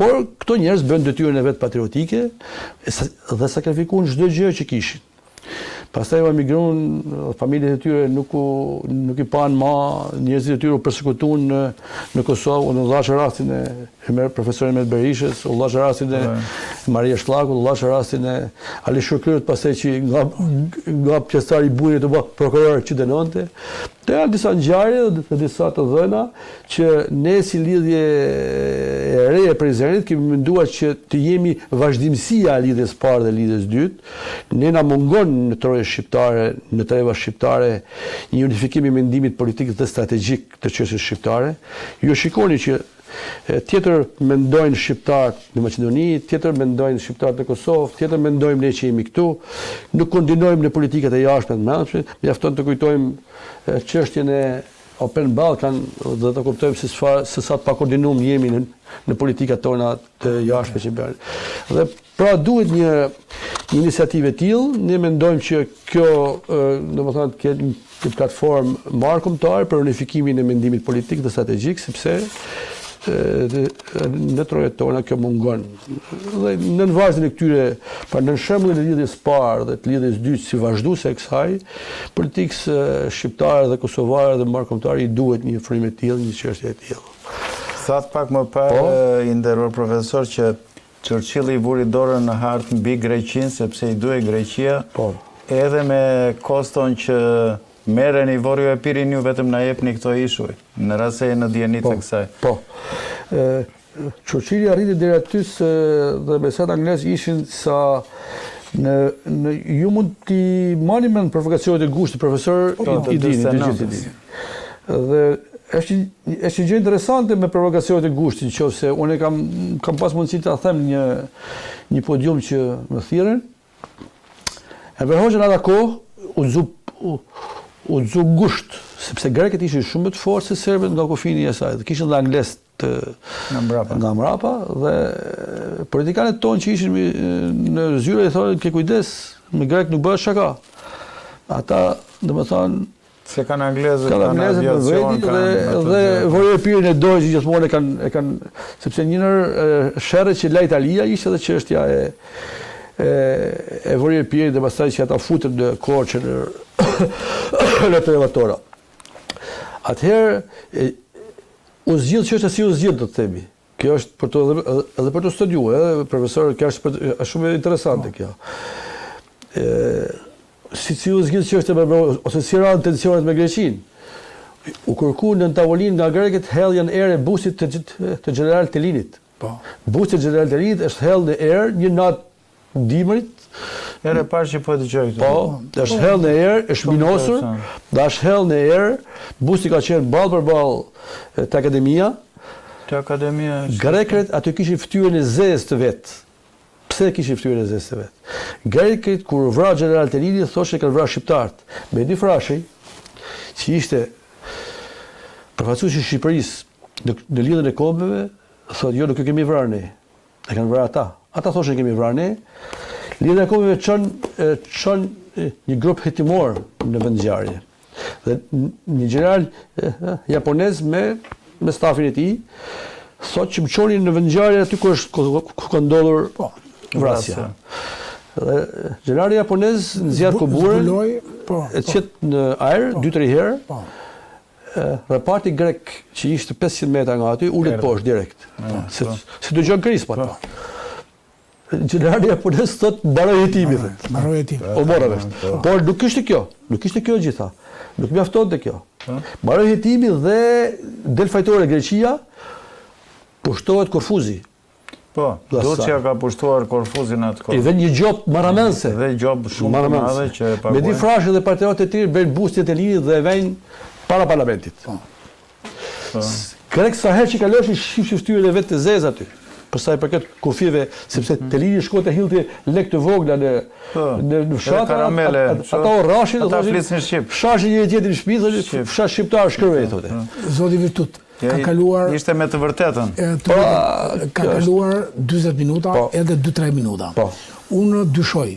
Por këto njerëz bën detyrën e vet patriotike dhe sakrifikuan çdo gjë që kishin. Pastaj u emigruan, familjet e tyre nuk i pan më, njerëzit e tyre u përsekutuan në Kosovë, u dhashë rastin e profesorit Mehmet Berishës, u dhashë rastin e Maria Shllakut, u dhashë rastin e Ali Shukryut, pastaj që nga pjesëtari i burit të bë prokuror që dënonte. Të janë disa ngjarje dhe disa të dhëna që ne si lidhje e re e Prizrenit kemi menduar që të jemi vazhdimësia e lidhjes parë dhe lidhjes dytë. Ne na mungon në troje shqiptare, në treva shqiptare, një unifikim i mendimit politik dhe strategjik të çështjes shqiptare. Ju shikoni që tjetër mendojnë shqiptarët në Maqedoni, tjetër mendojnë shqiptarët në Kosovë, tjetër mendojmë ne që jemi këtu. Nuk kontinojmë në politikat e jashtme të mëshme, mjafton të kujtojmë çështjen e Open Balkan dhe të kuptojmë se sa të pakoordinuar jemi në politikat tona të jashtme që bëjnë. Dhe pra duhet një iniciativë e tillë, ne mendojmë që kjo domethënë të ketë një platformë marrëkombëtare për unifikimin e mendimit politik dhe strategjik, sepse në trojet tona kjo mungon. Dhe në vazhdimin e këtyre, në shembullin e lidhjes parë dhe të lidhjes dytë si vazhduese e kësaj, politikës shqiptare dhe kosovare dhe marrëkombëtare i duhet një frymë e tillë, një çështje e tillë. Thatë pak më parë, i nderuar profesor, që Churchilli i vuri dorën në hartë mbi Greqinë sepse i duhej Greqia, edhe me koston që merreni vorju e pirin ju vetëm na jepni këto ishuj, në rast se në dijenit të kësaj. Po. Churchilli arriti deri aty dhe mesat anglez ishin sa ju mund t'i marrni me provokacionet e gushtit, profesor i dini, të gjithë i dini. Dhe është një gjë interesante me provokacionet e gushtit, nëse unë kam pas mundësi ta them një podium që më thirrën. Enver Hoxha në atë kohë u dzu gusht, sepse grekët ishin shumë më të fortë se serbët nga kufini e saj, dhe kishin dhe anglezët nga mbrapa, dhe politikanët tonë që ishin në zyre i thonë, ke kujdes, me grek nuk bëhet shaka. Ata, domethënë, se kanë anglezët, kanë aviacion, dhe vorje e pirin e dojë që gjithmonë e kanë, sepse njënër sherrët që la Italia ishte dhe çështja e vorje e pirin dhe pastaj që ata futën në Korçë në trevatora. Atëherë u zgjidh çështja si u zgjidh, do të themi. Kjo është për të edhe për të studiuar, profesor, kjo është shumë interesante kjo. Si u zgjidh çështja ose si ranë tensionet me Greqinë. U kërku në tavolinë nga grekët hedhjen erë e bustit të general Telinit. Busti i general Telinit është hedhur në erë një natë dimrit. Erë parë që po dëgjoj këtu. Po, është hedhur në erë, është minosur, dhe është hedhur në erë, busti ka qenë ballë për ballë te akademia. Te akademia. Grekët aty kishin fytyrën e zezë të vet. Pse kishin fytyrën e zezë të vet? Grekët kur vra general Telini thoshte kanë vrarë shqiptarët. Mehdi Frashi, që ishte përfaqësuesi i Shqipërisë në lidhjen e kombeve, thotë jo, nuk e kemi vrarë ne. E kanë vrarë ata. Ata thoshin kemi vrarë ne. Lidhja e kombeve çon një grup hetimor në vendngjarje. Dhe një general japonez me stafin e tij thotë që më çonin në vendngjarje aty ku ka ndodhur vrasja. Dhe generali japonez nxjerr kuburën, e çet në ajër 2-3 herë. Dhe parti grek që ishte 500 metra nga aty ulet poshtë direkt. Se dëgjon kris pa ata. Generali japonez thotë mbaroi hetimin. Mbaroi hetimin. O mora vesh. Por nuk kishte kjo gjitha. Nuk mjaftonte kjo. Mbaroi hetimin dhe del fajtore Greqia, pushtohet Korfuzi. Po, Turqia ka pushtuar Korfuzin atë kohë. Dhe një gjop marramense. Dhe gjop shumë të madhe që paguajnë. Mehdi Frashi dhe partnerët e tjerë bëjnë bustin e linit dhe vejnë para parlamentit. Grek sa herë që kaloshin shifshin fytyrën e vet të zezë aty. Për sa i përket kufive, sepse Telini shkote hilti lek të vogla në fshat, ata u rrashin, ata flisnin shqip. Fshashin njëri tjetrin në shtëpi, fshash shqiptar shkruaj thotë. Zoti Virtut, ka kaluar ishte me të vërtetën. Ka kaluar 40 minuta edhe 2-3 minuta. Unë dyshoj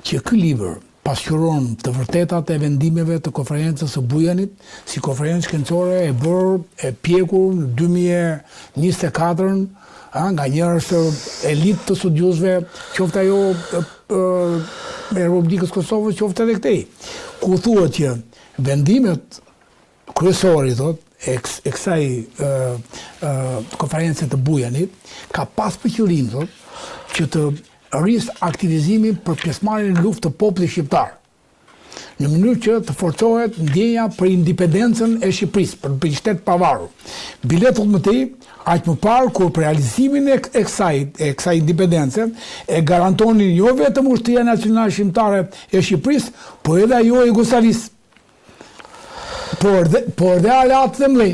që ky libër pasqyron të vërtetat e vendimeve të konferencës së Bujanit, si konferencë shkencore e bërë e pjekur në 2024 nga njërë është elitë të studiosve, qoftë ajo e Republikës Kosovës, qoftë edhe këtej. Ku thuhet që vendimet kryesori, e kësaj konferencë të Bujanit, ka pas për qëllim, që të rrisë aktivizimin për pjesëmarrjen në luftë të popullit shqiptar, në mënyrë që të forcohet ndjenja për independencën e Shqipërisë, për një shtet pavarur. Biletot më tej, aq më parë kur për realizimin e kësaj independence e garantonin jo vetëm ushtria nacionale shqiptare e Shqipërisë, po edhe ajo e Jugosllavisë. Por dhe aleatë dhe mlej,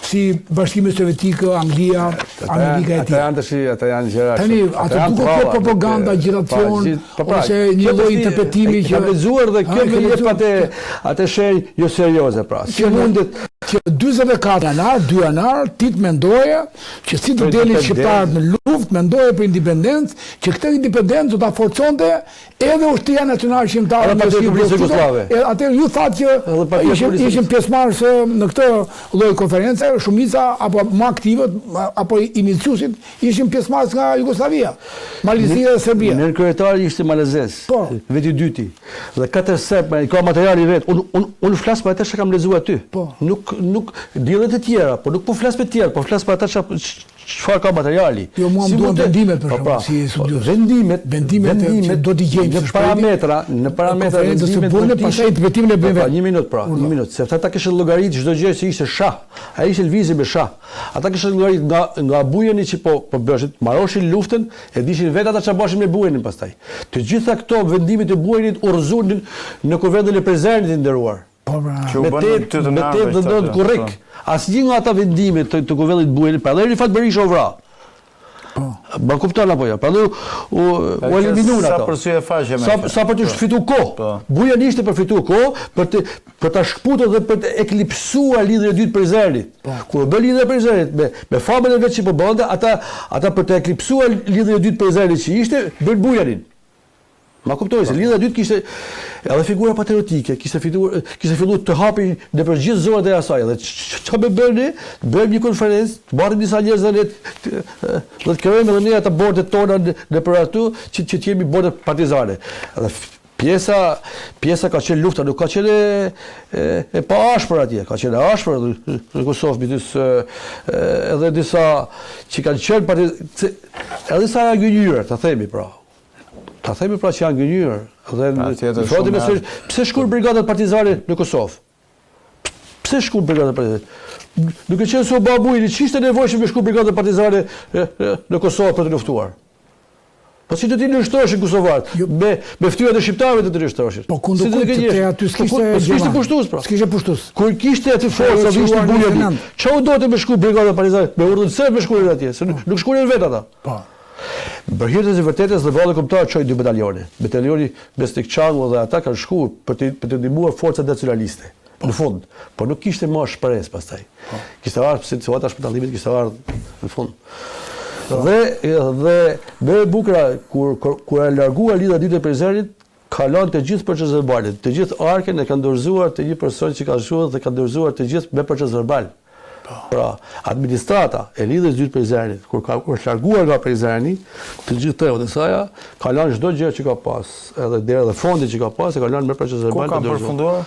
si Bashkimi Sovjetikë, Anglia, Amerika e tij. Ata janë gjëra. Tani, ato duke kjo propaganda, gjiracion, ose një lloj interpretimi që kam lexuar dhe kjo më jep atë shenjë jo serioze pra. Si mundet që 44 janar, 2 janar, ti të mendoje që si të delin shqiptarët në luftë, mendoje për independencë, që këtë independencë do ta forconte edhe ushtria nacionale shqiptare në Republikën Jugoslave. Atëherë ju thatë që ishin pjesëmarrës në këtë lloj konference, shumica apo më aktivët apo iniciuesit ishin pjesëmarrës nga Jugosllavia, Malizia dhe Serbia. Në kryetari ishte malezes, veti i dyti. Dhe katër serb, ka materiali vet. Unë flas për atë që kam lexuar aty. Nuk diellet e tjera, por nuk po flas për të tjerë, po flas për atë çfarë ka materiali. Jo, mua më duan vendimet për shkak si studios. Vendimet që do t'i gjejmë në parametra vendimet bëhen, pastaj interpretimin e bëjmë. Një minutë, se ata kishin llogarit çdo gjë që ishte shah. Ai ishte lvizje me shah. Ata kishin llogarit nga bujeni që po bëshit, marroshin luftën, e dishin vetë ata çfarë bëshin me bujenin pastaj. Të gjitha këto vendimet e bujenit urrëzuan në kuvendin e Prizrenit të nderuar. Me tepë dhe korrekt. Asnjë nga ata vendime të kuvendit bujenit, pra edhe Rifat Berisha u vra. Ma kupton apo jo? Prandaj u eliminuan ato. Sa për sy e faqe me. Sa për të fitu kohë. Bujani ishte për fitu kohë, për ta shkputur dhe për të eklipsuar lidhjen e dytë Prizrenit. Kur u bë lidhja e Prizrenit me famën e vet që po bënte, ata për të eklipsuar lidhjen e dytë Prizrenit që ishte, bën Bujanin. Ma kuptoj se lidhja e dytë kishte edhe figura patriotike, kishte filluar të hapi nëpër gjithë zonat e asaj. Dhe çfarë bëjmë një konferencë, të marrim disa njerëz dhe të krijojmë edhe ne ata bordet tona nëpër aty që të jemi bordet partizane. Edhe pjesa ka qenë lufta, nuk ka qenë e pa ashpër atje, ka qenë ashpër në Kosovë midis edhe disa që kanë qenë partizane, edhe disa gënjyrë, ta themi pra. Ta themi pra që janë gënjur. Dhe pse shkuan brigadat partizane në Kosovë? Pse shkuan brigadat partizane? Duke qenë se u babujni, ç'ishte nevojshëm me shkuan brigadat partizane në Kosovë për të luftuar? Po si do t'i nështrosh kosovarët? Me ftyrat e shqiptarëve të nështroshin. Po kundër te aty s'kishte pushtues pra. S'kishte pushtues. Kur kishte atë forca ishte Bujani. Çau do të me shkuan brigadat partizane? Me urdhën serb me shkuan atje, se nuk shkuan vetë ata. Po. Për hir të vërtetës dhe valli kombëtar çoi 2 batalione. Batalioni Besnik Çangu dhe ata kanë shkuar për të ndihmuar forcat nacionaliste. Në fund, por nuk kishte më shpresë pastaj. Kishte ardhur pse situata shpëtallimit kishte ardhur në fund. Dhe më e bukur kur e largua lidha dytë e Prizrenit, kalon të gjithë proceset verbale, të gjithë arken e kanë dorëzuar të një person që ka shkuar dhe kanë dorëzuar të gjithë me proces verbal. Pra, administrata e lidhjes dytë Prizrenit, kur larguar nga Prizreni, të gjithë treut e saj, ka lënë çdo gjë që ka pas, edhe deri dhe fondi që ka pas, e ka lënë me proces verbal. Ku ka përfunduar?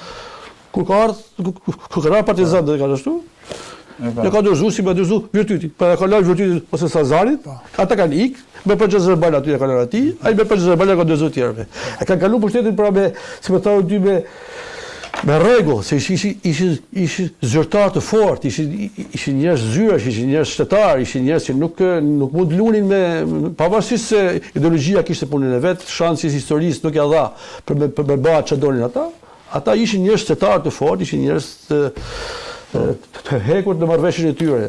Kur ka ardhur partizan dhe ka ashtu. Ne ka dorëzuar si me dorëzu virtyti. Pa ka lënë virtyti ose Sazarit, ata kanë ikë me proces verbal aty e kanë ati, ai me proces verbal ka dorëzuar tjerëve. E kanë kaluar pushtetin pra me, si më thonë dy me rregull, se ishin zyrtar të fortë, ishin njerëz zyrash, ishin njerëz shtetar, ishin njerëz që nuk mund lunin me pavarësisht se ideologjia kishte punën e vet, shansi i historisë nuk ja dha për me bërë çfarë donin ata. Ata ishin njerëz shtetar të fortë, ishin njerëz të hekur në marrëveshjen e tyre.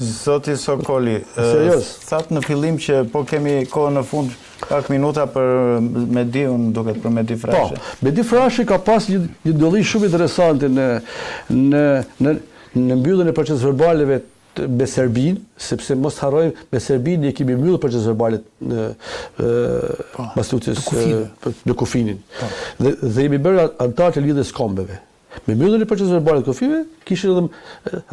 Zoti Sokoli, thatë në fillim që po kemi kohë në fund pak minuta për Medi, unë duket për Medi Frashi. Po, Medi Frashi ka pas një ndolli shumë interesante në mbylljen e proceseve verbaleve me Serbinë, sepse mos harrojmë me Serbinë ne kemi mbyllur proceset verbale pas lutjes në Kufinin. Dhe jemi bërë antar të lidhjes kombeve. Me mbylljen e procesit verbal të kufive, kishin edhe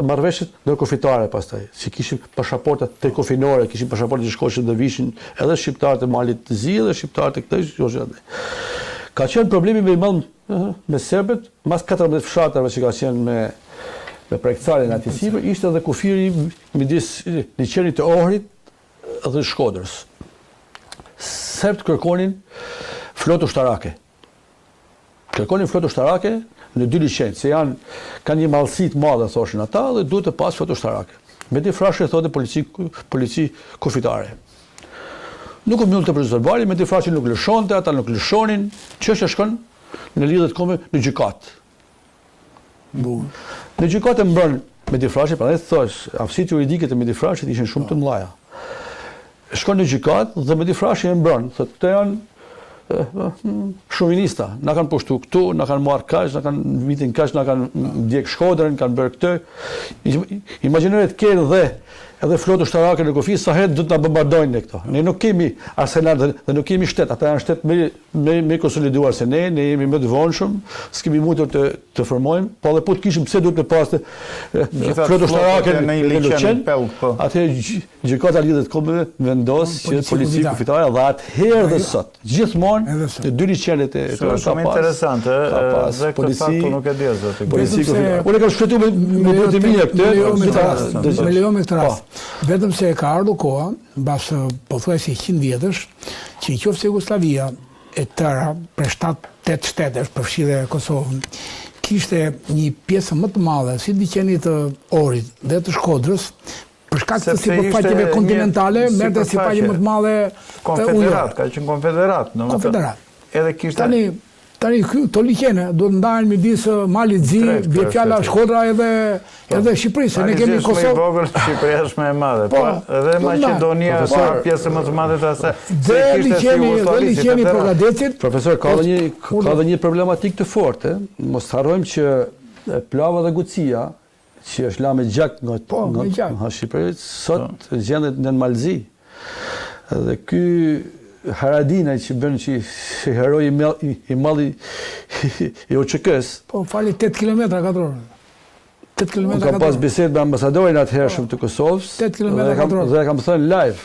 marrëveshjet ndërkufitare pastaj, që kishin pasaporta trikofinore, kishin pasaporta që shkoshin dhe vishin edhe shqiptarët e Malit të Zi dhe shqiptarët e këtij. Ka qenë problemi më i madh me serbët, mas 14 fshatarëve që ka qenë me projektarën aty sipër, ishte edhe kufiri midis liçenit të Ohrit dhe Shkodrës. Serbët kërkonin flotë ushtarake. Kërkonin flotë ushtarake në 2 liçenj, se kanë një mallësi të madhe, thoshin ata, dhe duhet të pas flotë ushtarake. Me difrashë thotë polici kufitare. Nuk u mbyll të procesit verbal, me difrashë nuk lëshonte, ata nuk lëshonin, çështja shkon në lidhje të kohme në gjykatë. Në gjykatë mbron me difrashë, prandaj thosh, aftësitë juridike të me difrashët ishin shumë të mëdha. Shkon në gjykatë dhe me difrashë e mbron, thotë këto janë shovinista, na kanë pushtu këtu, na kanë marrë kaq, na kanë vitin kaq, na kanë djeg Shkodrën, kanë bërë këtë. Imagjinojë të kenë dhe edhe flotë ushtarake në kufi, sa herë do të na bombardojnë ne këto. Ne nuk kemi arsenal dhe nuk kemi shtet, ata janë shtet me konsoliduar se ne jemi më të vonshëm, s'kemi mundur të formojmë, po edhe po të kishim pse duhet të paste flotë ushtarake në liçen. Atë gjykata lidhet kombëve vendos që policia kufitare dhe atëherë dhe sot gjithmonë në 2 liçenet e tyre shumë interesante, dhe këtë faktu nuk e di zoti. Policia kufitare. Unë kam shkruar me botëmia këtë, me lejo me këtë rast. Vetëm se ka ardhur koha, mbas pothuajse 100 vjetësh, që qoftë Jugosllavia e tëra për 7-8 shtetesh, përfshirë Kosovën, kishte një pjesë më të madhe si liçeni të Ohrit dhe të Shkodrës, për shkak të sipërfaqeve kontinentale, merrte sipërfaqe më të madhe konfederat, ka qenë konfederat, domethënë. Konfederat. Edhe kishte Tani këto liçene do të ndahen midis Malit Zi, bie fjala Shkodra edhe Shqipërisë, ne kemi Kosovë. Më vogël, Shqipëria është më e madhe, po edhe Maqedonia ka pjesë më të madhe të asaj. Dhe liçeni Progadecit. Profesor, ka edhe një problematik të fortë, mos harrojmë që Plava dhe Gucia, që është lamë gjak nga Shqipëria, sot gjendet në Malzi. Dhe ky Haradinaj që bën që heroi i malli i OÇK-s. Po fali 8 kilometra katror. 8 kilometra katror. Ka pas bisedë me ambasadorin atëhershëm të Kosovës. 8 kilometra katror. Dhe kam thënë live.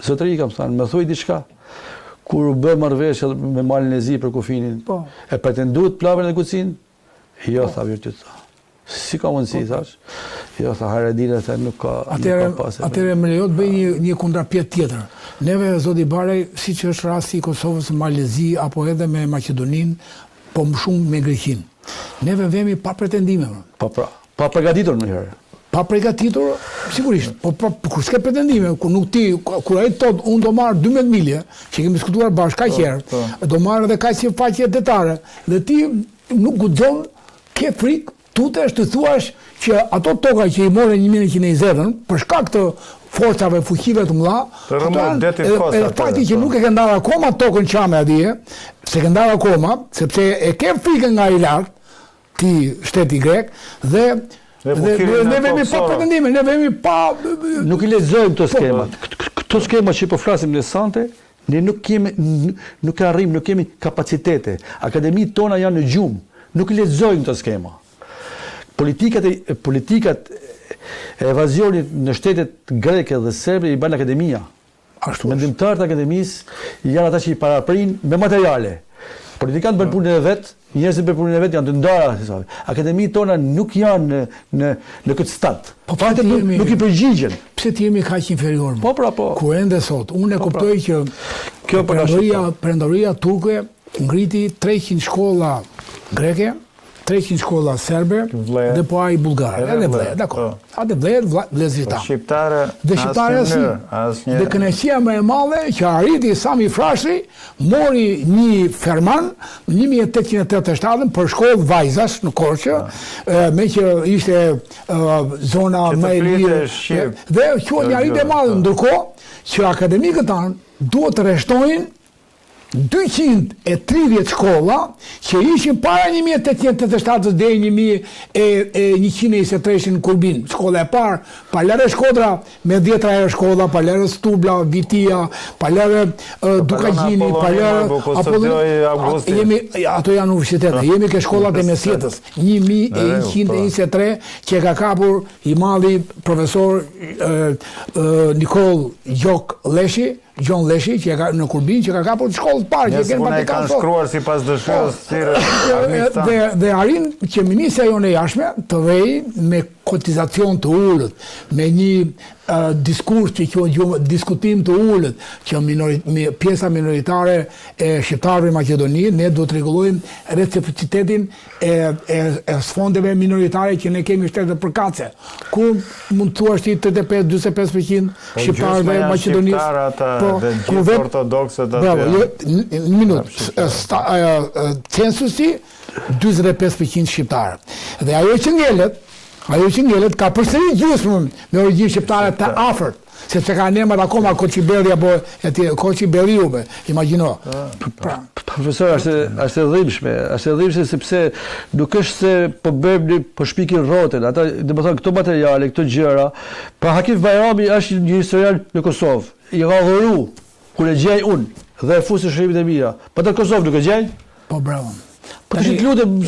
Zotëri kam thënë, më thuaj diçka. Kur u bë marrëveshje me Malin e Zi për kufinin. Po. E pretenduat Plavën e Gucin? Jo, tha virtyt. Si ka mundësi, thash? Jo, tha Haradina, tha nuk ka pasë. Atëherë më lejo të bëj një kundrapjet tjetër. Neve, zoti Barej, siç është rasti i Kosovës, Malezi apo edhe me Maqedoninë, po më shumë me Greqinë. Neve vemi pa pretendime. Pa përgatitur më herë. Pa përgatitur, sigurisht. Po kur s'ke pretendime, kur ai thot unë do marr 12 milje, që kemi diskutuar bashkë kaq herë, do marr edhe kaq sipërfaqe detare, dhe ti nuk guxon, ke frikë, tutesh të thuash që ato toka që i morën 1920-ën, për shkak të forcave fuqive të mëdha, edhe fakti që nuk e ke ndarë akoma tokën qame atje, se ke ndarë akoma, sepse e ke frikën nga i lartë, ti shteti grek, dhe ne vemi pa pretendime, ne vemi pa... Nuk i lexojmë këto skemat. Këto skema që po flasim në sante, ne nuk arrim, nuk kemi kapacitete. Akademitë tona janë në gjumë, nuk i lexojmë këto skema. Politikat e evazionit në shtetet greke dhe serbe i bën akademia. Mendimtarët e akademisë janë ata që i paraprin me materiale. Politikanët bën punën e vet, njerëzit bën punën e vet, janë të ndara. Akademitë tona nuk janë në këtë stad. Po fatet nuk i përgjigjen. Pse ti jemi kaq inferior? Po. Ku ende sot, unë e kuptoj që kjo perandoria turke ngriti 300 shkolla greke, 300 shkolla serbe dhe po ai bullgare. Edhe vlet, dakor. Atë vlezita. Shqiptare asnjë. Dhe kënaqësia më e madhe që arriti Sami Frashëri, mori një ferman në 1887 për shkollë vajzash në Korçë, me që ishte zona më e lirë. Dhe quhet një arritje e madhe, ndërkohë që akademikët tanë duhet të rreshtojnë 230 shkolla që ishin para 1887 deri 1123 në Kurbin. Shkolla e parë, Palare Shkodra me 10 ajo shkolla, Palare Stubla, Vitia, Palare Dukagjini, Palare Apolloni, ato janë universitete. Jemi ke shkollat e mesjetës, 1123 që ka kapur i malli profesor Nikol John Leshi, që ka në Kurbin, që ka kapur shkollë të parë, që kanë shkruar sipas dëshirës dhe arrin që ministra jonë e jashtme të vej me kotizacion të ullët, me një diskurs që quhet diskutim të ullët, që pjesa minoritare e shqiptarëve në Maqedoni, ne do të rregullojmë reciprocitetin e sfondeve minoritare që ne kemi shtetet përkatëse, ku mund të thuash ti 35-45% shqiptarëve e Maqedonisë, dhe gjithë ortodoksët aty. Bravo, një minutë. Censusi 45% shqiptarë. Dhe ajo që ngelet ka përsëri gjysmën me origjinë shqiptare të afërt, sepse ka emër akoma Koçiberi apo Koçi Beriume, imagjino. Profesor, është e dhimbshme sepse nuk është se po bëjmë po shpikin rroten, ata domethënë këto materiale, këto gjëra, pra Hakif Bajrami është një historian në Kosovë. I ka dhuru, kur e gjej unë, dhe e fusë shërimit e mira. Pa të Kosovë nuk e gjej? Po, bravo. Po të lutem,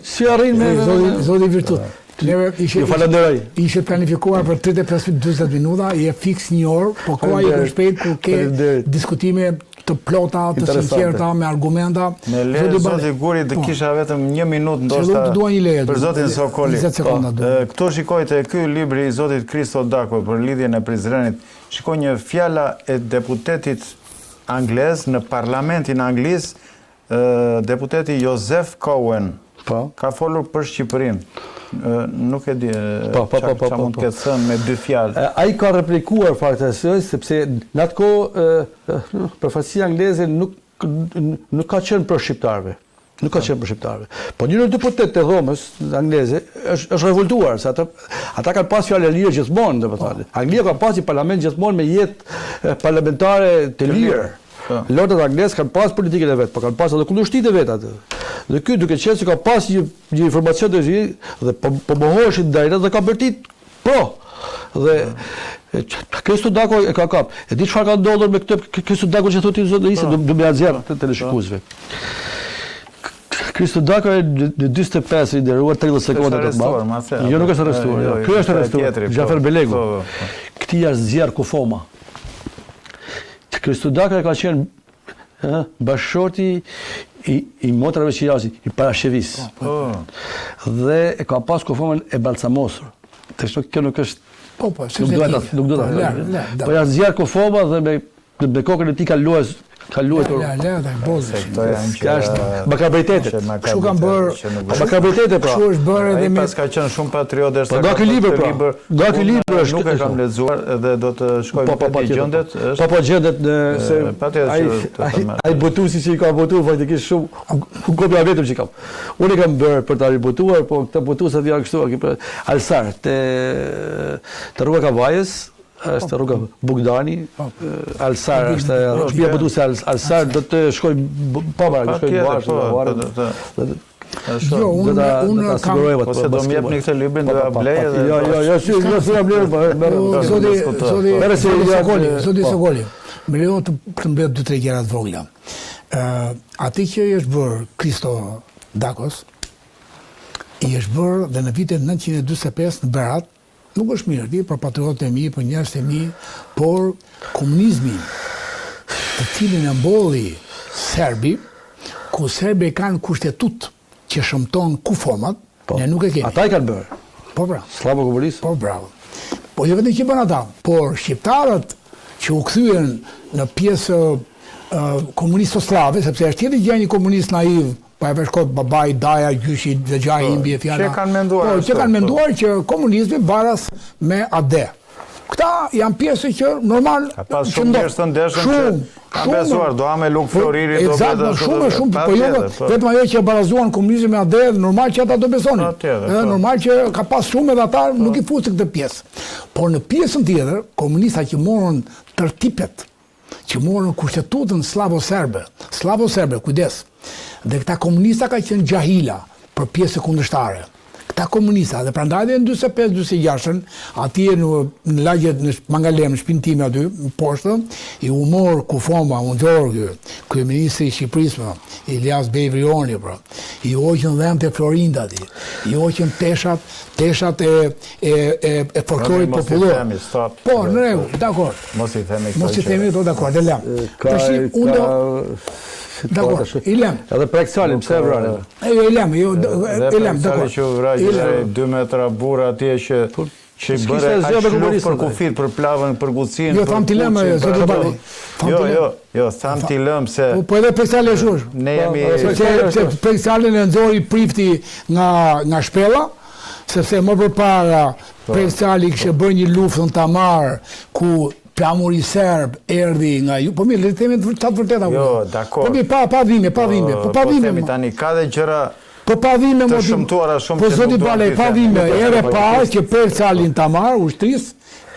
si arrin me... Zoti Virtut. Ju falenderoj. Ishe planifikuar për 35-40 minuta, je fiks një orë, po koha i shpejt kur ke diskutime të plota, të sinqerta, me argumenta. Me leje zoti Guri, të kisha vetëm 1 minutë ndoshta për zotin Sokoli. Këto shikojte ky libri i zotit Kristo Dako për lidhjen e Prizrenit. Shikoj një fjala e deputetit anglez në parlamentin anglis, deputeti Joseph Cowen. Ka folur për Shqipërinë. Nuk e di çfarë mund të thënë me 2 fjalë. Ai ka replikuar faktësisht sepse në atë kohë përfaqësia angleze nuk ka qenë për shqiptarëve. Nuk ka qenë për shqiptarëve. Po një deputet të Dhomës angleze është revoltuar, se ata kanë pas fjalë lirë gjithmonë, domethënë. Anglia ka pasi parlament gjithmonë me jetë parlamentare të lirë. Lordet anglezë kanë pas politikën e vetë, po kanë pas edhe kundërshtitë e vetë atë. Dhe ky duke qenë se ka pas një informacion të zi dhe po mohoheshin ndajrat dhe ka bërtit Dhe Kristo Dako e ka kap. E di çfarë ka ndodhur me këtë Kristo Dako që thotë zotë ishte do më azjer të teleshikuesve. Kristo Dako në 45 i nderuar 30 sekonda të mbaj. Jo, nuk është arrestuar. Ky është arrestuar. Xhafer Belegu. Këti është zjarr Kufoma. Kristo Dako ka qenë bashkëshorti i motrave që jasin, i parashevis. Dhe e ka pas Kufomën e balsamosur. Kjo nuk është... Nuk do të po janë zjarë Kufoma dhe me kokën e ti ka luajtur. Makabritetet. Kështu kanë bërë... Makabritetet, pra. Kështu është bërë edhe me... Pas ka qenë shumë patriotë. Nga ky libër, pra. Nga ky libër është... Nuk e kam lexuar dhe do të shkoj me gjendet. Po gjendet në... Ai botuesi që i ka botuar faktikisht shumë... Kopja vetëm që kam. Unë e kam bërë për ta ribotuar, po këta botuesat janë kështu. Alsar, te rruga Kavajës, është rruga Bugdani, Alsar është shtëpia botuese Alsar, do të shkoj para, shkoj bashkë. Jo, unë kam... Ose do më jepni këtë librin, do ja blej edhe... Jo, Zoti Sokoli, më lejo të mbledh 2-3 gjëra të vogla. Aty që është bërë Kristo Dakos, i është bërë dhe në vitet 1945 në Berat, nuk është mirë, për patriotët e mi, për njerëzit e mi, por komunizmi, të cilin e mbolli serbi, ku serbi kanë kushtetut që shëmton kufomat, ne nuk e kemi. Ata i kanë bërë. Po bravo. Slavo komunist. Po bravo. Po jo vetëm që bën ata, por shqiptarët që u kthyen në pjesë komunisto-slave, sepse është tjetër gjë një komunist naiv, pa e përshkot babai, daja, gjyshi, dhe gjaj, imbi e fjala. Që kanë menduar. Po, që kanë menduar që komunizmi baras me ade. Këta janë pjesë që normal... Ka pas shumë njerëz të ndeshëm që ka besuar, do me Luk Floriri, do vetë... Shumë, po jo, vetëm ajo që barazuan komunizmi me ade, normal që ata do besonin. Normal që ka pas shumë edhe ata nuk i fusin këtë pjesë. Por në pjesën tjetër, komunista që morën tërtipet që morën kushtetutën slavo-serbe, kujdes, dhe këta komunista ka qenë gjahila për pjesë kundërshtare. Këta komunista, dhe prandaj dhe në 45-46, atje në lagjet në Mangalem, në shpinë time aty, në poshtë, i umor Kufoma, Gjorgë, kryeministri i Shqipërisë, Ilyas Bejvrioni, i hoqën dhemë të Florinda, i hoqën teshat e folklorit popullor. Po, në regu, dakor. Mos i themi këto, dakor, dhe lem. Dakor, i lem. Edhe preksalin, pse e vrane? I lem, dakor. Që vrajë 2 metra burra atje që bëre aq luftë për kufit, për plavën, për gucinë. Jo, tham t'i lem, zotë Bari. Jo, tham t'i lem se... Po edhe preksali e shush. Ne jemi... Se preksalin e nxori prifti nga shpella, sepse më përpara preksali kishte bërë një luftë në Tamar, ku plamuri serb erdhi nga ju, po mirë, le të themi të vërteta. Jo, dakor. Po mirë, pa dhime. Po themi tani, ka dhe gjëra të shëmtuara shumë që nuk do të pa dhime, ere pa që Persali në Tamar, ushtrisë,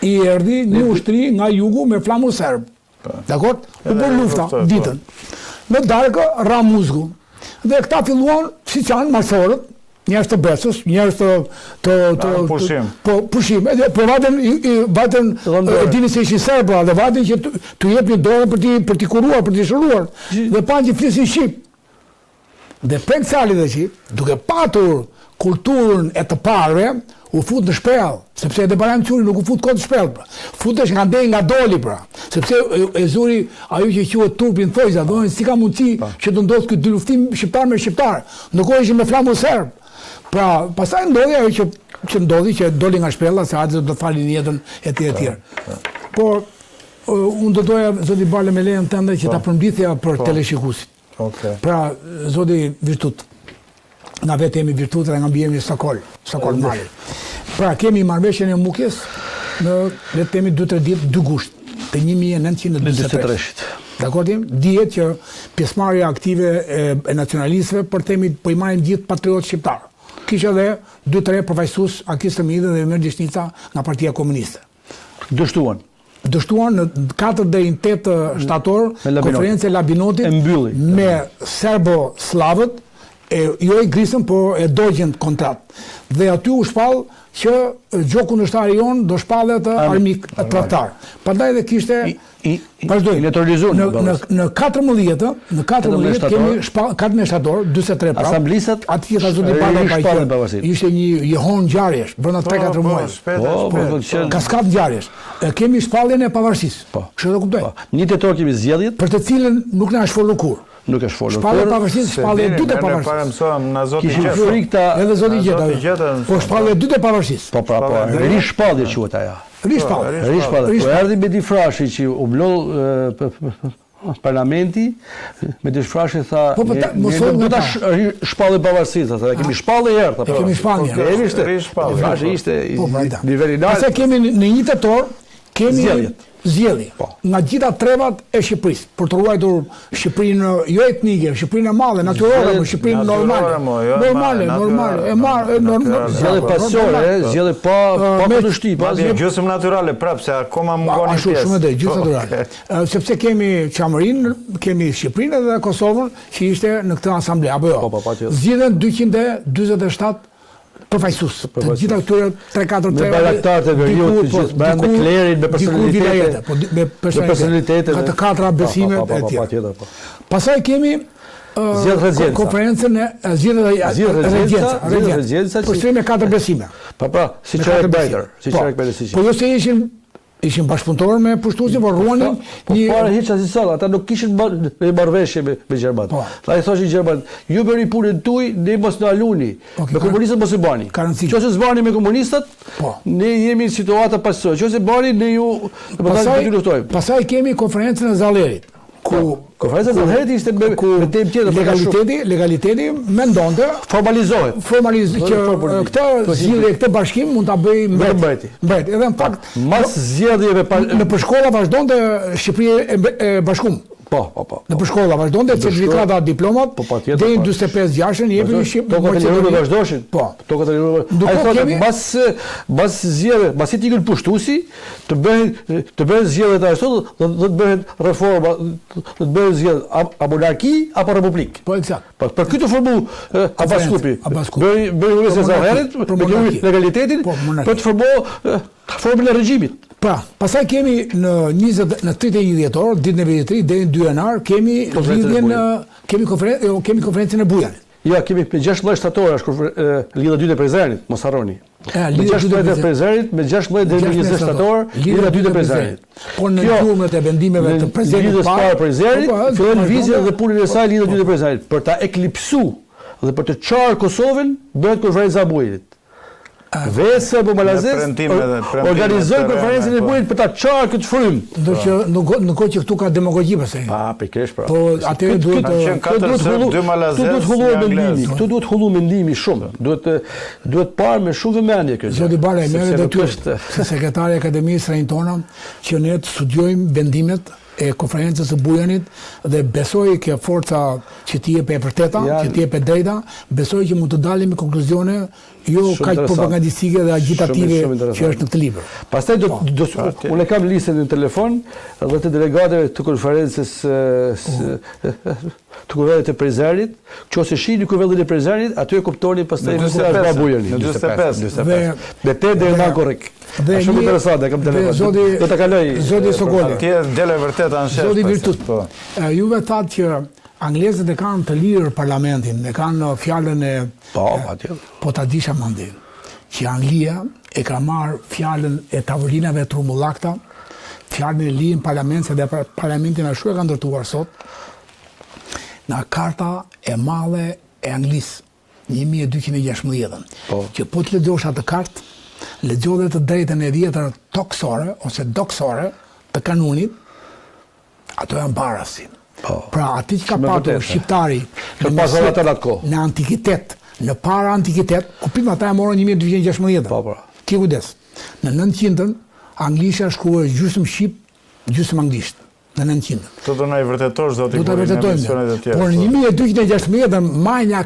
i erdhi një ushtri nga jugu me flamur serb. Dakor? U bërë lufta, ditën. Në darkë, ra muzgu. Dhe këta filluan, si që anë marsorët, njerëz të besës, njerëz të pushim. Po vatën dini se ishin serbra, dhe vatën që të jep një dorë për t'i kuruar, për t'i shëruar. Dhe panë që flisin shqip. Dhe Persali dhe që, duke patur kulturën e të parve, u fut në shpellë, sepse edhe Bajram Quri nuk u fut kot në shpellë. Futesh nga ndej nga doli, sepse e zuri ajo që quhet turpin thojza, donin si ka mundësi që të ndodhë këtë dy luftim shqiptar me shqiptar, ndërkohë ishin me flamur serb. Pra, pastaj ndodhi ajo që ndodhi, që doli nga shpella, se atë do të falin jetën e tjerë. Por, unë do doja, zoti Bale, me lejen tënde që ta përmbledhja për teleshikuesit. Pra, zoti Virtut, nga vetë jemi Virtut dhe nga mbi jemi Stokholm Mali. Pra, kemi marrëveshjen e Mukjes në, le të themi, 2-3 ditë, 2 gusht, të 1923. Dakor, dihet që pjesëmarrja aktive e nacionalistëve për themi po i marrin gjithë patriotë shqiptar. Kishte edhe 2-3 përfaqësues akistamidë dhe Emir Gjeshnica nga Partia Komuniste. Dështuan në 4 deri në 8 shtator konferencë e Labinotit me serbo-slavët, jo i grisën, po e dogjën kontratë. Dhe aty u shpall që gjoku kundërshtar i on do shpallet armik tradhtar. Prandaj dhe kishte vazhdoi në 14 kemi 14 shtator, 43 prapë. Asamblisat aty ka zoti Balla ishte një jehon ngjarjesh brenda 3-4 muaj. Kaskadë ngjarjesh. Kemi shpalljen e pavarësisë. Kështu do kuptoj. Një tetor kemi zgjedhjet për të cilën nuk na është folur kur. Nuk është folur. Shpallja e pavarësisë, shpallja e dytë e pavarësisë. Para mësojmë na zoti Gjeta. Edhe zoti Gjeta. Po shpallja e dytë e pavarësisë. Po. Rish shpallje quhet ajo. Rish shpallje. Po erdhi me difrashi që u mblodh parlamenti, me difrashi tha, do ta shpallë pavarësisë, sa kemi shpallë herë, apo. Kemi shpallje. Difrashi ishte niveli lart. Sa kemi në një tetor, kemi zgjedhje nga gjitha trevat e Shqipërisë për të ruajtur Shqipërinë jo etnike, Shqipërinë e madhe, natyrore, por Shqipërinë normale. Zgjedhje pasore, zgjedhje pa kundërshtim, pa gjysmë natyrale prapë se akoma mungon një pjesë. Shumë dhe gjysmë natyrale. Sepse kemi Qamërinë, kemi Shqipërinë dhe Kosovën që ishte në këtë asamble, apo jo. Zgjedhen 247 përfaqësues. Të gjitha këtyre 3-4 me bajraktarët e veriut, të gjithë me klerin, me personalitete, të 4 besime e tjera. Pastaj kemi konferencën e Regjenca, për 4 besime. Pa, si Qerek Bajder. Po jo se ishin bashkëpunëtorë me pushtuesin, por ruanin një fare hiç as i sall, ata nuk kishin marrëveshje me gjermanët. Ata i thoshin gjermanët, ju bëni punën tuaj, ne mos na luni. Me komunistët mos e bani. Nëse zbani me komunistët, ne jemi në situatë pasojë. Nëse bani ne ju, domethënë do të luftojmë. Pastaj kemi konferencën e Zallerit, ku konferenca e Zallerit ishte me temë tjetër. Legaliteti mendonte formalizohet që këtë bashkim mund ta bëjë mbret. Edhe në fakt mas zgjedhjeve në përshkolla vazhdonte Shqipëria e bashkuar. Po. Në për shkolla vazhdonte certifikata, diplomat, deri 45 gjashën jepin një shqip. Tokat e liruara vazhdoshin. Po. Tokat e liruara. Ai thotë mbas zgjedhjeve, mbas i ikën pushtuesi, të bëhen zgjedhjet ashtu, do të bëhen reforma, do të bëhen zgjedhje a monarki apo republik. Po eksakt. Për këtë formu Abbaskupi. Bëri uvesë sa herët me legalitetin për të formuar formën e regjimit. Pra, pasaj kemi në 31 dhjetor, ditën e 23 deri në 2 janar, kemi lidhjen kemi konferencën e Bujanit. Ja, kemi 16 shtator është lidhja 2 e Prizrenit, mos harroni. Lidhja 2 e Prizrenit me 16 deri në 20 shtator, lidhja 2 e Prizrenit. Po në gjurmët e vendimeve të Prizrenit lidhjes parë Prizrenit, fillon lëvizja dhe punën e saj lidhja 2 e Prizrenit për ta eklipsu dhe për të çarë Kosovën bëhet konferenca e Bujanit. Vese apo Malazes organizoi konferencën e Bujanit për ta çarë këtë frym. Ndërsa në kohë që këtu ka demagogji pastaj. Pikërisht pra. Po atëherë duhet Këtu duhet hullu mendimi shumë. Duhet parë me shumë vëmendje kjo. Zoti Bara merret detyrë se sekretari i Akademisë Rajntona që ne të studiojmë vendimet e konferencës së Bujanit dhe besoj që forca që ti jep e vërteta, që ti jep e drejta, besoj që mund të dalim me konkluzione jo kaq propagandistike dhe agitative që është në këtë libër. Pastaj unë kam listën në telefon dhe të delegatëve të konferencës të kuvendit të Prizrenit, nëse shihni kuvendin e Prizrenit, aty e kuptoni pastaj se është Bujani. Në 45. Me te deri në korrekt. Dhe shumë interesante kam telefon. Do ta kaloj. Zoti Sokoli. Atje dele vërtet anshef. Zoti Virtut. Juve thatë që anglezët e kanë të lirë parlamentin, e kanë fjalën e po ta disha mandin. Që Anglia e ka marrë fjalën e tavolinave trumullakta, fjalën e lirë në parlament, se dhe parlamentin ashtu e ka ndërtuar sot, në karta e madhe e Anglisë, 1216, që po të lexosh atë kartë, lexohet të drejtën e vjetër toksore ose doksore të kanunit, ato janë barasin. Pra ati që ka patur shqiptari në antikitet, në para antikitet, kuptim ata e morën 1216. Ki kujdes. Në 900-ën, anglisha shkruaj gjysmë shqip, gjysmë anglisht. Në 900-ën. Të do na i vërtetosh zoti kur në emisionet e tjera. Por në 1216-ën majnja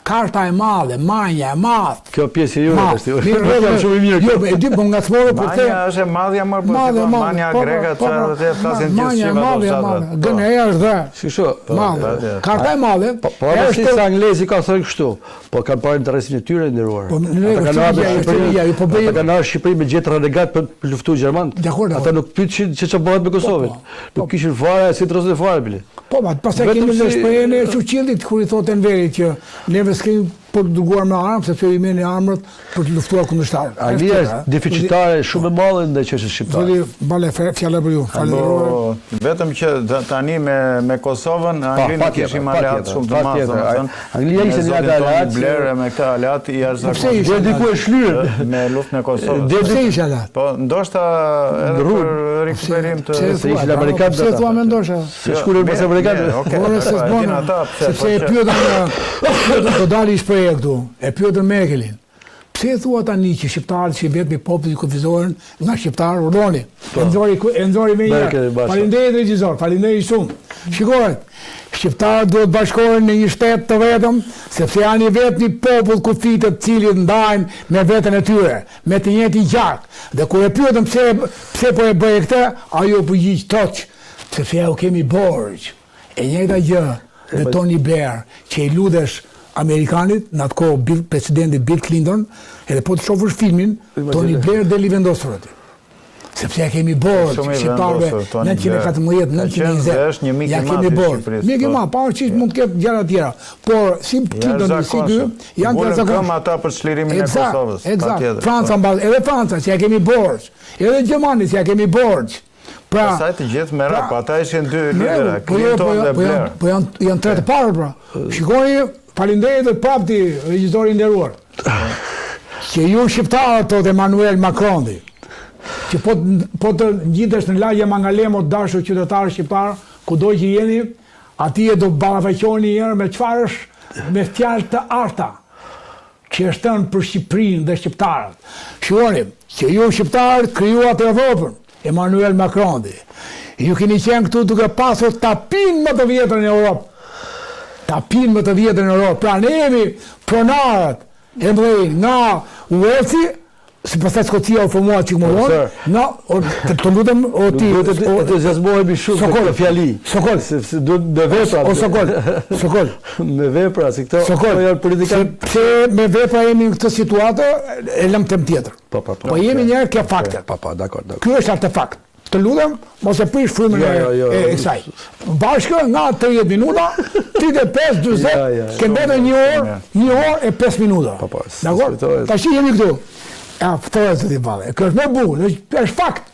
karta e madhe, manja e madh. Kjo pjesë e jote është. Jam shumë i mirë. Jo, e di po ngacmore për këtë. Manja është e madhja më për manja greka çfarë të flasin gjithë shqipa. Gënë është dhe. Kështu. Madhe. Karta e madhe. Po është se anglezi ka thënë kështu. Po kanë parë interesin e tyre nderuar. Ata kanë ardhur Shqipëri me gjetë renegat për luftuar gjermanët. Ata nuk pyetin ç'është bëhet me Kosovën. Nuk kishin fare si trosë fare bile. Po, pastaj kemi në shprehjen e Çuçillit kur i thotë Enverit që neve s'kemi për të dërguar me armë, sepse i merrni armët për të luftuar kundërshtarët. Anglia është deficitare shumë e madhe ndaj çështës shqiptare. Zoti Bale, fjala për ju. Falenderoj. Vetëm që tani me Kosovën, Anglia kishim aleat shumë të madh, domethënë. Anglia ishte një aleat Blair me këtë aleat i jashtëzakonshëm. Dhe diku e shlyer me luftën e Kosovës. Pse ishte aleat? Po, ndoshta edhe për rikuperim të se ishin amerikanë. Pse thua më ndosha? Se shkuën pas amerikanëve. Sepse e pyetën do dali këtu, e pyetën Merkelin. Pse thua tani që shqiptarët që vetëm populli kufizohen nga shqiptarë urdhoni? E nxori me një. Faleminderit regjisor, faleminderit shumë. Shikohet, shqiptarët duhet bashkohen në një shtet të vetëm, sepse janë vetëm një popull kufitet cili ndajnë me veten e tyre, me të njëjtin gjak. Dhe kur e pyetëm pse po e bëj këtë, ajo përgjigj toç, sepse ja u kemi borxh. E njëjta gjë dhe Tony Blair, që i lutesh Amerikanit, në atë kohë presidenti Bill Clinton, edhe po të shofësh filmin, Tony Blair deli vendosur aty. Sepse ja kemi borxh shqiptarëve 914, 920. Ja kemi borxh. Ne kemi parë mund të ketë gjëra të tjera, por si Clinton si ky janë të zakonshëm ata për çlirimin e Kosovës. Eksakt. Franca edhe Franca që ja kemi borxh. Edhe Gjermania që ja kemi borxh. Pra, pastaj të gjithë me rap, ata ishin dy lidera, Clinton dhe Blair. Po janë tre të parë pra. Shikoni, faleminderit dhe prapti regjisori nderuar. Që ju shqiptarët thotë Emmanuel Macron, që po të ngjitesh në lagje Mangalemo të dashur qytetarë shqiptar, kudo që jeni, atje do ballafaqoni një herë me çfarë është me fjalë të arta që është thënë për Shqipërinë dhe shqiptarët. Shihoni, që ju shqiptarët krijuat Evropën, Emmanuel Macron, Ju keni qenë këtu duke pasur tapin më të vjetër në Europë. Tapin më të vjetër në Europë. Pra ne jemi pronarët e mëdhenj nga Walesi, si pastaj Skocia u formua çik më vonë, nga të lutem o ti të zgjazohemi shumë me fjali. Sokol, se duhet me vepra. O Sokol. Me vepra, si këto janë politikanë. Pse me vepra jemi në këtë situatë e lëm tem tjetër. Po jemi njerë ke fakte. Po, dakor. Ky është artefakt. Të lutem, mos e prish frymën e kësaj. Bashkë nga 30 minuta, 35, 40, ke mbetë 1 orë e 5 minuta. Dakor? Tash jemi këtu. Ftoj zoti Ballaj. Kjo është më bukur, është fakt.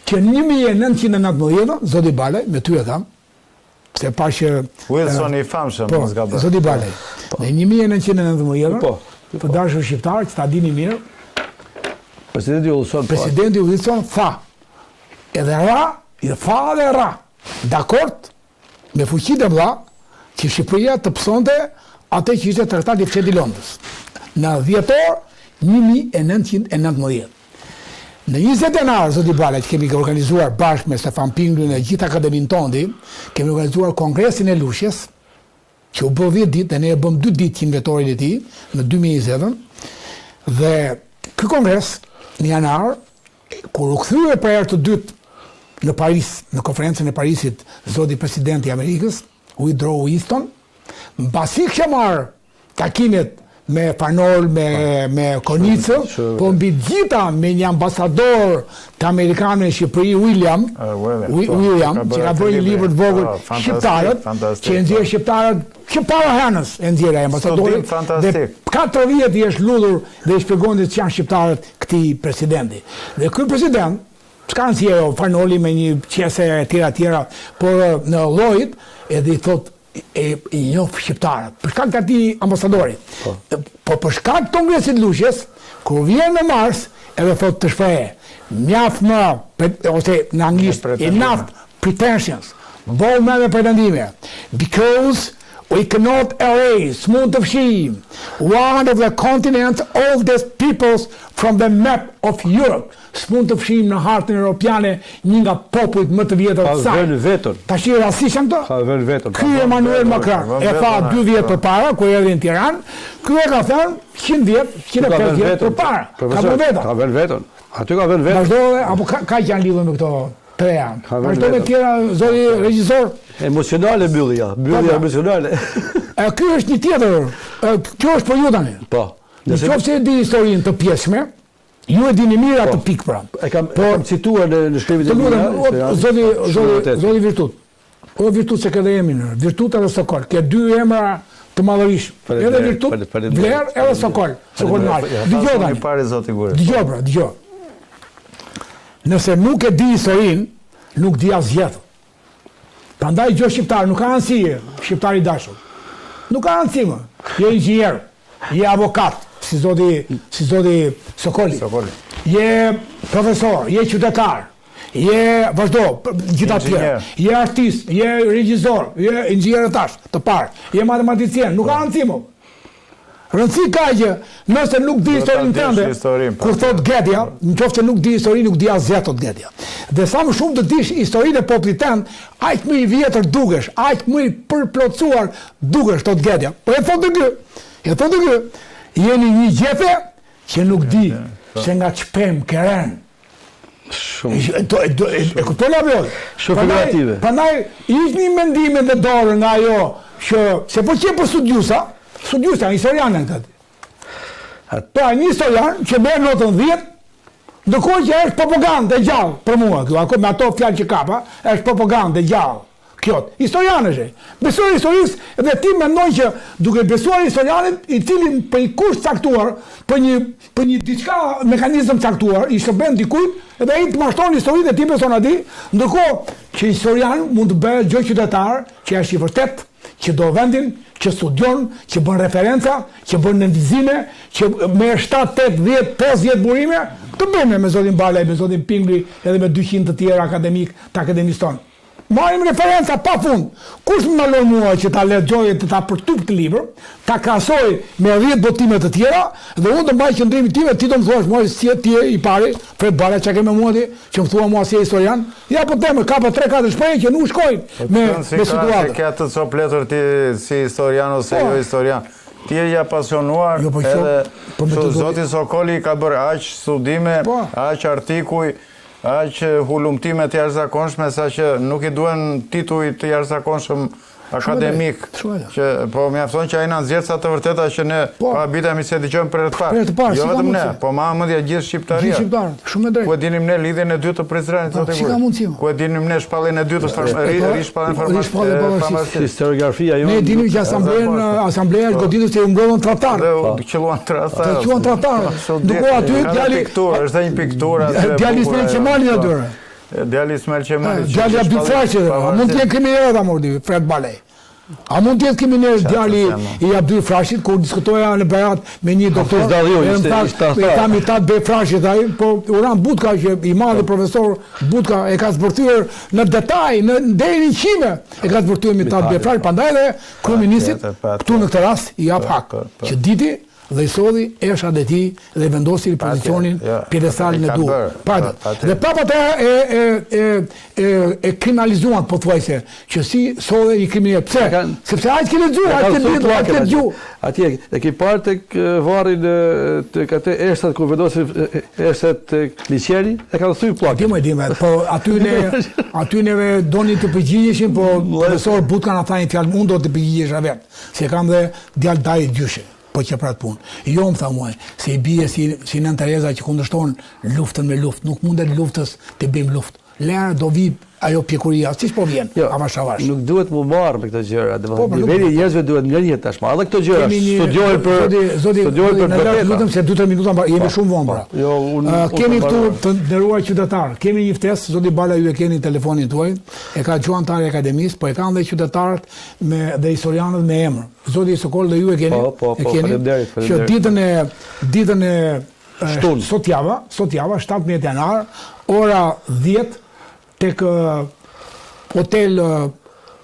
Që 1919, zoti Ballaj, me ty e tham, se pa që Wilson i famshëm, mos gaboj. Zoti Ballaj. Në 1919, të dashur shqiptarë, që ta dini mirë, Presidenti Wilson tha, edhe ra, dakord me fuqitë e mëdha që Shqipëria të pësonte atë që ishte traktati i Fshetit Londrës. Në 10 orë 1919. Në 20 janar, zoti Ballaj, që kemi organizuar bashkë me Stefan Pinglin e gjithë akademinë tonë, kemi organizuar kongresin e Lushjes, që u bë 10 ditë, dhe ne e bëm 2 ditë qindetorin e tij në 2020, dhe ky kongres në janar, kur u kthye për herë të dytë në Paris, në konferencën e Parisit, zoti presidenti i Amerikës, Woodrow Wilson, mbasi kisha marrë takimet me Fanol, me Konicë, po mbi gjitha me një ambasador të Amerikanëve në Shqipëri, William, që ka bërë një libër të vogël shqiptarët, që e nxjerr shqiptarët që para hënës e nxjerr ai ambasadori, dhe 40 i është ludhur dhe i shpjegon se janë shqiptarët këtij presidenti. Dhe ky president s'ka nxjerrë Fanoli me një qese e tjera, por në llojit edhe i thotë i njoh shqiptarët, për shkak të atij ambasadori. Po për shkak të kongresit Lushjes, kur vjen në mars, edhe thotë të shprehe, mjaft më, ose në anglisht, enough pretensions, bëu me pretendime, because we cannot erase, mund të fshijim, one of the continent's oldest peoples from the map of Europe. S'mund të fshijim në hartën europiane një nga popujt më të vjetër të saj. Ka vënë vetën. Tash i rastisht janë këto? Ka vënë vetën. Ky Emmanuel Macron e tha 2 vjet përpara, kur erdhi në Tiranë, ky e ka thënë 100 vjet, 150 vjet përpara. Ka vënë vetën. Ka vënë vetën. Aty ka vënë vetën. Vazhdoi apo ka që janë lidhur me këto treja? Vazhdoi me tjera, zoti regjisor. Emocionale mbyllja emocionale. Ky është një tjetër. Kjo është për ju tani. Po. Nëse e di historinë të pjesshme, ju e dini mirë atë pikë pra. E kam cituar në shkrimin e mia. Zoti Virtut. O Virtut se ka dhe emrin, Virtut edhe Sokol. Ke 2 emra të madhërish. Edhe Virtut, Vler edhe Sokol. Sokol Nal. Dëgjoj tani. Dëgjoj. Nëse nuk e di historinë, nuk di asgjë. Prandaj gjë shqiptar nuk ka anësi, shqiptar i dashur. Nuk ka anësi më. Je inxhinier, je avokat, si zoti Sokoli. Je profesor, je qytetar, je vazhdo, gjitha tjerë. Je artist, je regjisor, je inxhinier tash, të parë. Je matematicien, nuk ka anësi më. Rëndësi ka që nëse nuk di historinë tënde, kur thot Gedja, nëse nuk di historinë, nuk di asgjë thot Gedja. Dhe sa më shumë të dish historinë e popullit tënd, aq më i vjetër dukesh, aq më i përplotësuar dukesh thot Gedja. Po e thotë ky. Jeni një gjepe që nuk di se nga çpem keren. Shumë. E kupton apo? Shumë figurative. Prandaj ishni mendime të dorë nga ajo që se po qe për studiusa, historianën këtë. Pra, një historian që bërë notën 10, ndërkohë që është propagandë e gjallë për mua, me ato fjalë që kapa, është propagandë e gjallë. Kjo, historian është. Besuar historisë dhe ti mendoj që duke besuar historianit i cili për një kusht caktuar, për një diçka mekanizëm caktuar, i shërben dikujt dhe ai të mashton historinë dhe ti beson atij, ndërkohë që historian mund të bëhet gjë qytetar, që është i vërtet, që do vendin, që studion, që bën referenca, që bën nënvizime, që me 7, 8, 10, 50 burime, të bëjmë me zotin Ballaj, me zotin Pingli, edhe me 200 të tjerë akademik të akademisë tonë. Marrim referenca pa fund. Kush më ndalon mua që ta lexoj të ta përtup këtë libër, ta krahasoj me 10 botime të tjera dhe unë të mbaj qendrimin tim, ti do më thuash, mos si ti i pari, Fred Bala çka ke me mua ti, që më thua mua si historian. Ja po them, ka pa 3-4 shprehje që nuk shkojnë me situatën. Ka të copletur ti si historian ose jo historian. Ti je ja pasionuar edhe zoti Sokoli ka bërë aq studime, aq artikuj, aq hulumtime të jashtëzakonshme sa që nuk i duhen tituj të jashtëzakonshëm akademik, që po mjafton që ai na nxjerr sa të vërteta që ne pa bitemi se dëgjojmë për të parë. Jo vetëm ne, po mamëdhja gjithë shqiptaria. Gjithë shqiptarët, shumë e drejtë. Ku e dinim ne lidhjen e dytë të Prizrenit sot e kur. Ku e dinim ne shpalljen e dytë të rishpalljen farmaceutik. Historiografia jo. Ne dinim që asambleja goditur se u mbrojnë tratar. Dhe qelluan tratar. Të quhen tratar. Duke aty djali pikturë, është një pikturë aty. Djali Ismail Qemali aty. Djali Ismail Qemali. Djali Abdul Frashë, mund të jetë kriminal ata mordi, Fred Balej. A mund të jetë kriminal djali i Abdul Frashit, kur diskutoja në Berat me një doktor Dallio, ishte kam i tat be Frashit ai, po Uran Butka që i madh profesor Butka e ka zbërthyer në detaj, deri në qime e ka zbërthyer me tat be Frash, prandaj edhe kryeministit këtu në këtë rast i jap hak që diti dhe i sodhi eshat e tij dhe vendosi pozicionin pjedestalin e duhur. Dhe papat e kriminalizuan pothuajse që si sodhe i kriminal. Pse? Sepse ai që lexuar, ai që lexu. Atje e ke parë tek varri tek atë eshat ku vendosi eshat tek liçeri, e ka thyer pllakën. Dimë, po aty neve doni të përgjigjeshim, po profesor Butka na tha një fjalë, unë do të përgjigjesha vet. Se kam dhe djalë daj gjyshe. Po që pra të punë. Jo më tha muaj, se i bie si Nën Tereza që kundërshton luftën me luftë. Nuk mundet luftës të bëjmë luftë. Lera do vi ajo pjekuria, siç po vjen, avash avash. Nuk duhet mu marrë me këto gjëra, domethënë niveli i njerëzve duhet ngjerë tashmë. Edhe këto gjëra studiohen për lutem se 2-3 minuta jemi shumë vonë pra. Jo, kemi këtu të nderuar qytetar. Kemi një ftesë, zoti Bala ju e keni telefonin tuaj, e ka gjuantari i akademisë, po e kanë dhe qytetarët dhe historianët me emër. Zoti Sokol dhe ju e keni. Po, faleminderit. Që ditën e sot java 17 janar, ora 10 tek hotel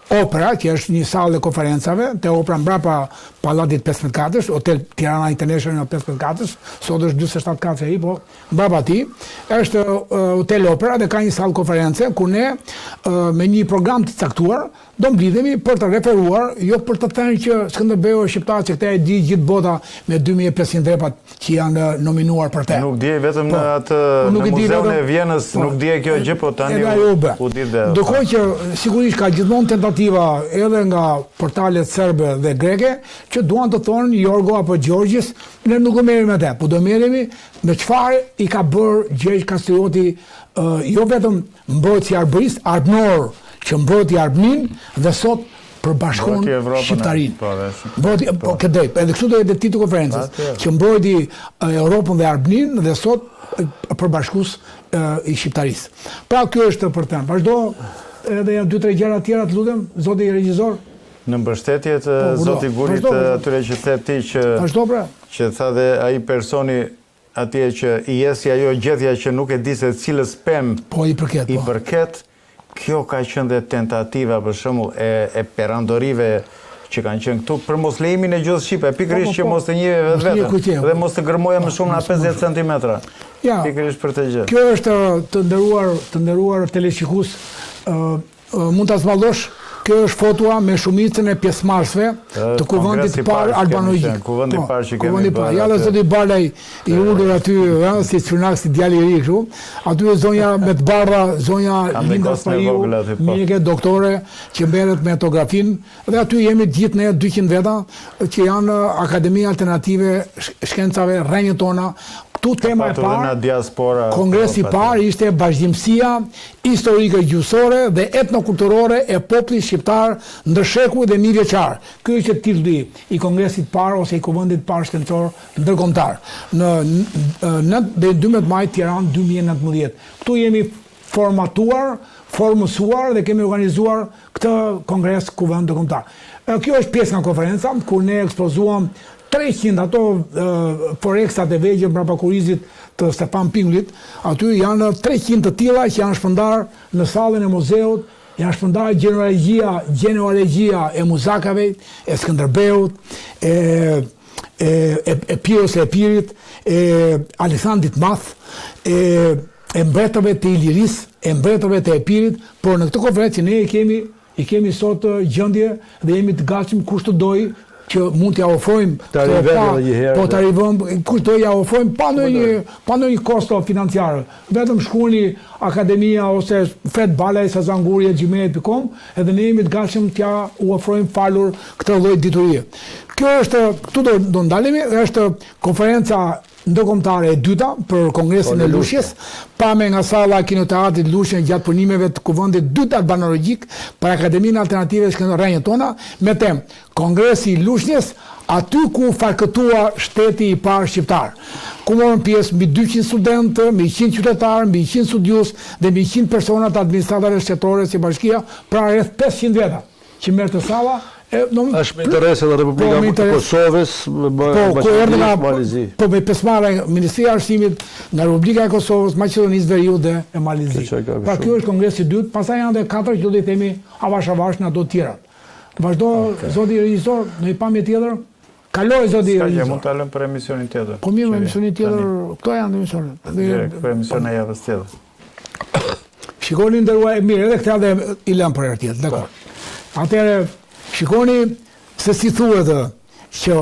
Opera, që është një sallë e konferencave, te Opera mbrapa Pallatit 15 katësh, hotel Tirana International 15 katësh, sot është 47 katësh ai, po mbrapa atij është hotel Opera dhe ka një sallë konference ku ne me një program të caktuar do mblidhemi për të referuar, jo për të thënë që Skënderbeu është shqiptar, që këta e di gjithë bota me 2500 repat që janë nominuar për te. Nuk di vetëm në atë në muzeun e Vjenës, nuk di kjo gjë, po tani u di dhe. Ndërkohë që sigurisht ka gjithmonë tentativa edhe nga portalet serbe dhe greke që duan të thonë Jorgo apo Gjorgjis, ne nuk do merremi me te, po do merremi me çfarë i ka bërë Gjergj Kastrioti, jo vetëm mbrojtës i arbërist, arbnor që mbrojti Arbnin dhe sot përbashkon shqiptarinë. Po këtë edhe kështu do jetë titulli i konferencës, që mbrojti Europën dhe Arbnin dhe sot përbashkues i shqiptarisë. Pra kjo është për të. Vazhdo edhe 2-3 gjëra tjera të lutem, zoti regjisor. Në mbështetje të zoti Gurit atyre që thet ti që tha dhe ai personi atje që i jesi ajo gjethja që nuk e di se cilës pemë i përket. Kjo ka qenë dhe tentativa për shembull e perandorive që kanë qenë këtu për mos lejimin e gjuhës shqipe, pikërisht që mos të njihej vetvete dhe mos të gërmoja më shumë na 50 cm. Pikërisht për të gjë. Kjo është të nderuar teleshikues, mund ta zballosh. Kjo është fotoa me shumicën e pjesëmarrësve të kuvendit të parë albanogjik. Kuvendi i parë që kemi. Ja la zoti Balaj i ulur aty, si çunak si djali i ri kështu. Aty është zonja me të bardha, zonja Linda Spaiu, mjeke doktore që merret me etografinë dhe aty jemi gjithë ne 200 veta që janë Akademia Alternative Shkencave rrënjët tona. Këtu tema e parë, kongresi i parë ishte bashkëdhënia historike gjuhësore dhe etnokulturore e popullit shqiptar ndër shekuj dhe mijëvjeçar. Ky është titulli i kongresit parë ose i kuvendit parë shkencor ndërkombëtar. Në 12 maj Tiranë 2019. Këtu jemi formësuar dhe kemi organizuar këtë kongres kuvend ndërkombëtar. Kjo është pjesë nga konferenca ku ne ekspozuam 300 ato foreksat e vegjël mbrapa kurizit të Stefan Pingullit, aty janë 300 të tilla që janë shpërndar në sallën e muzeut Ja shpërndar gjenealogjia e Muzakave, e Skënderbeut, e Pirës e Epirit, e Aleksandrit Math, e mbretërve të Iliris, e mbretërve të Epirit, por në këtë konferencë ne i kemi sot gjendje dhe jemi të gatshëm kush të dojë që mund t'ja ofrojmë po të arrivojmë, kush do ja ofrojmë pa ndonjë kosto financiare. Vetëm shkruani Akademia ose Fred Balaj sa Zanguri @gmail.com edhe ne jemi të gatshëm t'ja u ofrojmë falur këtë lloj diturie. Kjo është, këtu do ndalemi, është konferenca ndërkombëtare e dyta për Kongresin e Lushjes, pame nga salla kinoteatrit Lushnjë gjatë punimeve të kuvendit dytë albanologjik për Akademinë Alternative Skënderbeut tona, me temë Kongresi i Lushnjës, aty ku farkëtua shteti i parë shqiptar. Ku morën pjesë mbi 200 studentë, mbi 100 qytetarë, mbi 100 studius dhe mbi 100 persona të administratave shtetërore si bashkia, pra rreth 500 veta që merr të salla. Është me interes edhe Republika e Kosovës, Malizi. Po me pjesëmarrje Ministria e Arsimit nga Republika e Kosovës, Maqedonisë Veriut dhe e Malizi. Pra kjo është kongresi i dytë, pastaj janë edhe 4 që do t'i themi avash në ato të tjera. Vazhdo zoti regjisor, në një pamje tjetër. Kaloj zoti regjisor. Mund ta lëm për emisionin tjetër. Po mirë, emisionin tjetër, këto janë emisionet. Direkt për emisionin e javës tjetër. Shikoni nderuar, mirë, edhe këtë edhe i lëm për herë tjetër, dakor. Atëherë shikoni se si thuhet që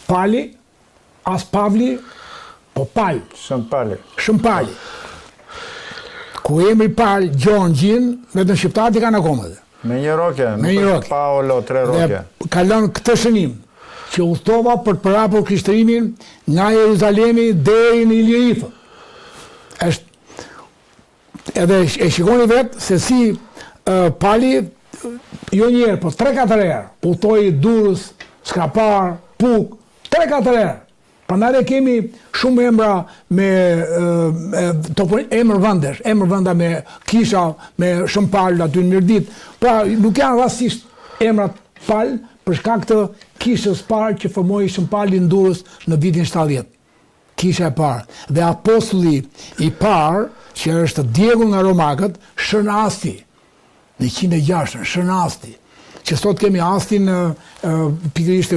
Pali, as Pavli, po Pal. Shëmpali. Ku emri Pal, Gjon Gjin, vetëm shqiptarët i kanë akoma. Me një roke, Paolo, 3 roke. Dhe ka lënë këtë shënim, që udhtova për të përhapur krishtërimin nga Jeruzalemi deri në Ilirithë. Edhe e shikoni vetë se si Pali jo njerë, po 3-4 herë, udhtoi Durrës, Skrapar, Puk, 3-4 herë. Prandaj kemi shumë emra me emër vendesh, emër venda me kisha, me Shëmpal aty në Mirdit. Pra nuk janë rastësisht emrat Pal për shkak të kishës parë që formoi Shëmpali në Durrës në vitin 70. Kisha e parë. Dhe apostulli i parë, që është Diego nga Romakët, Shënasti. Në 106, Shënasti, që sot kemi Astin pikërisht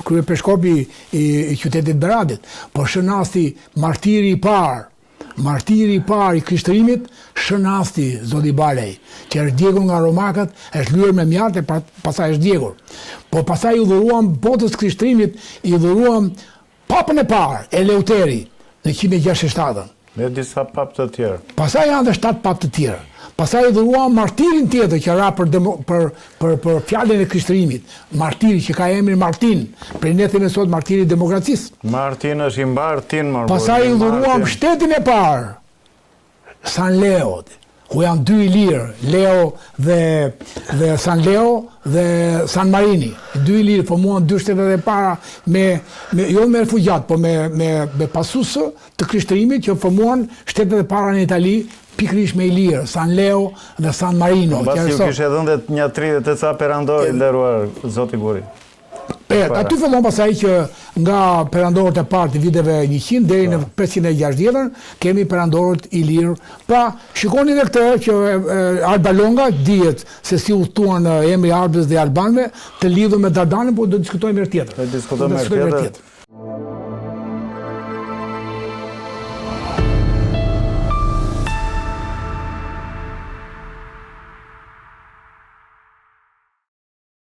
kryepeshkopi i qytetit Beradit, por Shënasti, martiri i parë i krishtërimit, Shënasti, zoti Balej, që është Diego nga Romakët, është lyer me mjate, pastaj është Diego. Po pastaj u dhuruam botës krishtërimit, i dhuruam papën e parë, Eleuteri, në 167. Dhe disa papë të tjerë. Pastaj janë dhe 7 papë të tjerë. Pastaj i dhuruam martirin tjetër që ra për fjalën e krishtërimit. Martiri që ka emrin Martin, prej ne themi sot martiri i demokracisë. Martin është i Martin. Pastaj i dhuruam shtetin e parë, San Leo, ku janë 2 ilirë, Leo dhe San Leo dhe San Marini. 2 ilirë formuan 2 shtetet e para jo me refugjat, po me pasusë të krishtërimit që formuan shtetet e para në Itali, pikërisht me ilirë, San Leo dhe San Marino. Mbas ju kishe dhënë një 30 të ca perandor i nderuar zoti Guri. Aty fillon pasaj që nga perandorët e parë të viteve 100 deri në 560 kemi perandorët i lirë. Pra, shikoni edhe këtë që Alba Longa dihet se si udhtuan emri arbës dhe albanëve të lidhur me Dardanin, por do diskutojmë herë tjetër.